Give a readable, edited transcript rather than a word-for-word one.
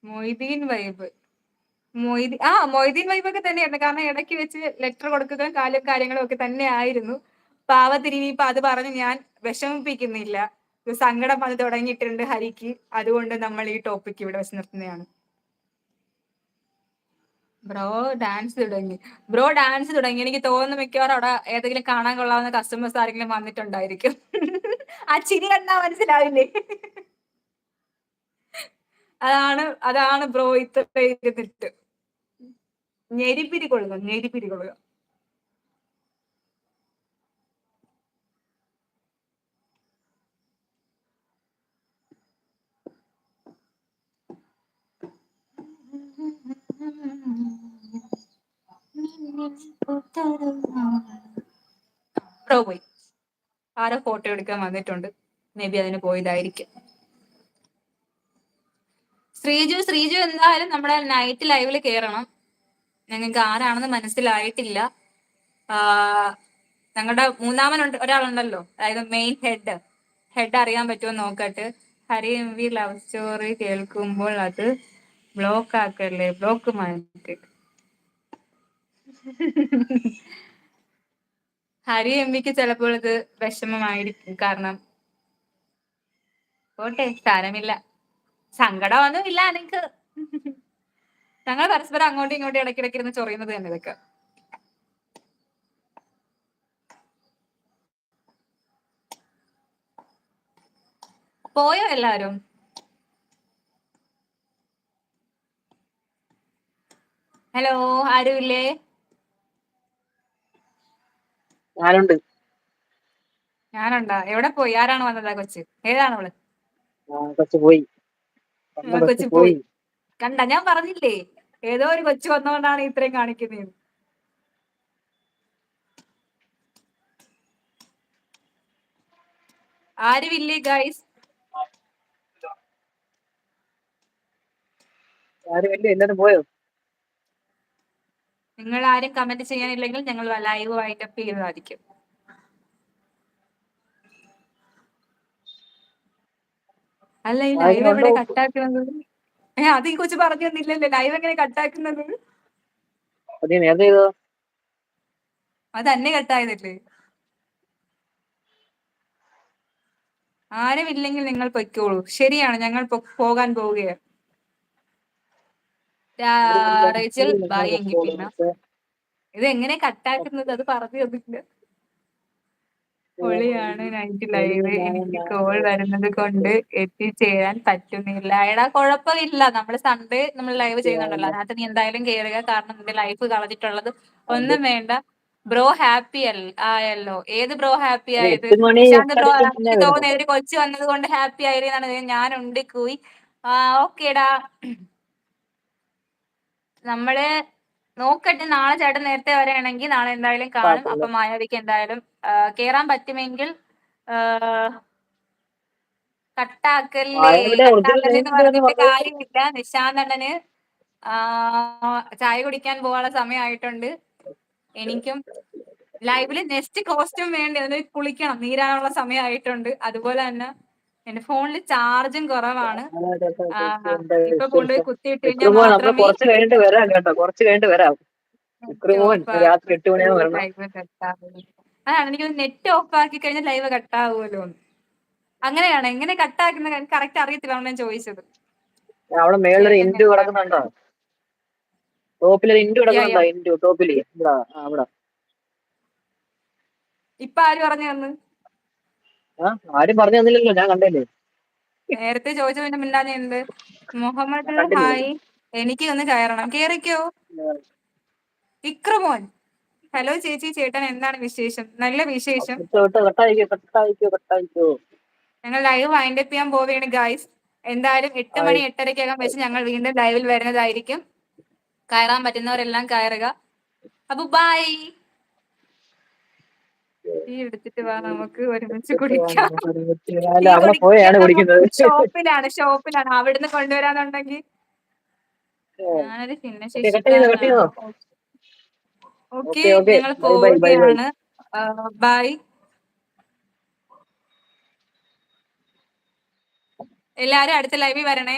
Moideen vibe. Moideen വൈബൊക്കെ തന്നെയായിരുന്നു. കാരണം ഇടയ്ക്ക് വെച്ച് ലെറ്റർ കൊടുക്കുകയും കാര്യങ്ങളും ഒക്കെ തന്നെ ആയിരുന്നു. പാവത്തിന് ഇനിയിപ്പോ അത് പറഞ്ഞ് ഞാൻ വിഷമിപ്പിക്കുന്നില്ല. സങ്കടം വന്ന് തുടങ്ങിയിട്ടുണ്ട് ഹരിക്ക്. അതുകൊണ്ട് നമ്മൾ ഈ ടോപ്പിക് ഇവിടെ വെച്ച് നിർത്തുന്നതാണ്. ബ്രോ ഡാൻസ് തുടങ്ങി. എനിക്ക് തോന്നുന്നു മിക്കവാറും അവിടെ ഏതെങ്കിലും കാണാൻ കൊള്ളാവുന്ന കസ്റ്റമേഴ്സ് ആരെങ്കിലും വന്നിട്ടുണ്ടായിരിക്കും. ആ ചിരി കണ്ടാ മനസ്സിലാവില്ലേ? അതാണ് ബ്രോ ഇത്ര ഇരുന്നിട്ട് ഞെരിപ്പിരി കൊള്ളുക. ബ്രോ പോയി. ആരോ ഫോട്ടോ എടുക്കാൻ വന്നിട്ടുണ്ട്. മേ ബി അതിന് പോയതായിരിക്കും. ശ്രീജു എന്തായാലും നമ്മുടെ നൈറ്റ് ലൈവില് കേറണം. ഞങ്ങൾക്ക് ആരാണെന്ന് മനസ്സിലായിട്ടില്ല. ഞങ്ങളുടെ ഒരാളുണ്ടല്ലോ, അതായത് മെയിൻ ഹെഡ് അറിയാൻ പറ്റുമോ നോക്കട്ടെ. Hari M we love story കേൾക്കുമ്പോൾ അത് ബ്ലോക്ക് ആക്കല്ലേ, ബ്ലോക്ക് മാറ്റി. ഹരി എം വിക്ക് ചിലപ്പോൾ ഇത് വിഷമമായിരിക്കും. കാരണം പോട്ടെ, സാരമില്ല, സങ്കടമൊന്നും ഇല്ല എനിക്ക്. ഞങ്ങൾ പരസ്പരം അങ്ങോട്ടും ഇങ്ങോട്ടും ഇടയ്ക്കിടയ്ക്ക് ഇരുന്ന് ചൊറിയുന്നത് തന്നെ ഇതൊക്കെ. പോയോ എല്ലാരും? ഹലോ, ആരുമില്ലേ? ഞാനുണ്ടാ? എവിടെ പോയി? ആരാണ് വന്നത്? കൊച്ച് ഏതാണ് അവള്? കൊച്ചു പോയി. കണ്ട, ഞാൻ പറഞ്ഞില്ലേ ഏതോ ഒരു കൊച്ചു വന്നോണ്ടാണ് ഇത്രയും കാണിക്കുന്നത്. ആരുമില്ലേ ഗൈസ്? എല്ലാരും പോയോ? നിങ്ങൾ ആരും കമന്റ് ചെയ്യാനില്ലെങ്കിൽ ഞങ്ങൾ ലൈവ് വൈൻഡപ്പ് ചെയ്യുന്നതായിരിക്കും. അല്ല, ഈ ലൈവ് എവിടെ കട്ടാക്കുന്നത്? അത് ഈ കൊച്ചു പറഞ്ഞു തന്നില്ലല്ലോ ലൈവ് എങ്ങനെ കട്ടാക്കുന്നത്. അത് തന്നെ കട്ടായതല്ലേ. ആരും ഇല്ലെങ്കിൽ നിങ്ങൾ പൊയ്ക്കോളൂ. ശരിയാണ്, ഞങ്ങൾ പോകാൻ പോവുകയാണ്. റേച്ചൽ ബായ് എങ്കിൽ പിന്നെ ഇത് എങ്ങനെ കട്ടാക്കുന്നത് അത് പറഞ്ഞു തന്നില്ല. പൊളിയാണ് നൈറ്റ് ലൈവ്. എനിക്ക് കോൾ വരുന്നത് കൊണ്ട് എത്തിച്ചേരാൻ പറ്റുന്നില്ല. എടാ കുഴപ്പമില്ല, നമ്മള് സൺഡേ നമ്മൾ ലൈവ് ചെയ്യുന്നുണ്ടല്ലോ, അതിനകത്ത് നീ എന്തായാലും കേറുക. കാരണം നിന്റെ ലൈഫ് കളഞ്ഞിട്ടുള്ളത് ഒന്നും വേണ്ട. ബ്രോ ഹാപ്പി ആയല്ലോ. ഏത് ബ്രോ ഹാപ്പി ആയത്? നിശാന്ത് ബ്രോ, എനിക്ക് തോന്നുന്നു ഒരു കൊച്ചു വന്നത് കൊണ്ട് ഹാപ്പി ആയിരുന്നാണ്. ഞാൻ ഉണ്ട് കൂയി. ഓക്കേടാ, നമ്മള് നോക്കട്ടെ. നാളെ ചേട്ടൻ നേരത്തെ വരികയാണെങ്കിൽ നാളെ എന്തായാലും കാണും. അപ്പൊ മായാവിക്ക് എന്തായാലും കേറാൻ പറ്റുമെങ്കിൽ കട്ടാക്കല്ലേ എന്ന് പറഞ്ഞിട്ട് കാര്യമില്ല. നിശാന്തണ്ണന് ചായ കുടിക്കാൻ പോകാനുള്ള സമയമായിട്ടുണ്ട്. എനിക്കും ലൈവില് നെക്സ്റ്റ് കോസ്റ്റ്യൂം വേണ്ടി, അതിന് കുളിക്കണം, നീരാനുള്ള സമയമായിട്ടുണ്ട്. അതുപോലെ തന്നെ എന്റെ ഫോണിൽ ചാർജും കുറവാണ്. ഇപ്പൊ കൊണ്ടുപോയി കുത്തിയിട്ട് കഴിഞ്ഞാൽ മാത്രമേ കുറച്ച് കഴിഞ്ഞിട്ട് വരാം. രാത്രി 8 മണിയാകുമ്പോൾ വരണം. അതാണ് എനിക്ക് നെറ്റ് ഓഫ് ആക്കി കഴിഞ്ഞാൽ ലൈവ് കട്ടാവുമല്ലോ. അങ്ങനെയാണ്. എങ്ങനെ കട്ടാക്കുന്ന കറക്റ്റ് അറിയത്തില്ല, ഞാൻ ചോദിച്ചത്. അവിടെ മേളിലൊരു ഇൻഡു കിടക്കുന്നുണ്ടോ? ടോപ്പിലൊരു ഇൻഡു കിടക്കുന്നുണ്ടോ? ഇൻഡു ടോപ്പില് അവിടെ. ഇപ്പൊ ആര് പറഞ്ഞു തന്നു? ആരും പറഞ്ഞു തന്നില്ലല്ലോ, ഞാൻ കണ്ടല്ലേ. നേരത്തെ ചോദിച്ചതിന്റെ മിണ്ടാഞ്ഞ എന്ത്? മുഹമ്മദ് ഹായ്, എനിക്ക് ഒന്ന് കയറണം. കേറിക്കോ ഇക്രമോൻ. ഹലോ ചേച്ചി, ചേട്ടൻ, എന്താണ് വിശേഷം? നല്ല വിശേഷം. ഞങ്ങൾ ലൈവ് വൈൻഡപ്പ് ചെയ്യാൻ പോവുകയാണ് ഗൈസ്. എന്തായാലും 8 മണി 8:30 വെച്ച് ഞങ്ങൾ വീണ്ടും ലൈവിൽ വരുന്നതായിരിക്കും. കയറാൻ പറ്റുന്നവരെല്ലാം കയറുക. അപ്പൊ ബൈ. ടീ എടുത്തിട്ട് വാ, നമുക്ക് ഒരുമിച്ച് കുടിക്കാം. ടീ കുടിക്കാൻ ഷോപ്പിലാണ്. അവിടുന്ന് കൊണ്ടുവരാന്നുണ്ടെങ്കിൽ ഞാനത് ഭിന്നശേഷിക്കാരനാണ്. ഓക്കെ, ഞങ്ങൾ പോവുകയാണ്. ബൈ. എല്ലാരും അടുത്ത ലൈവിൽ വരണേ.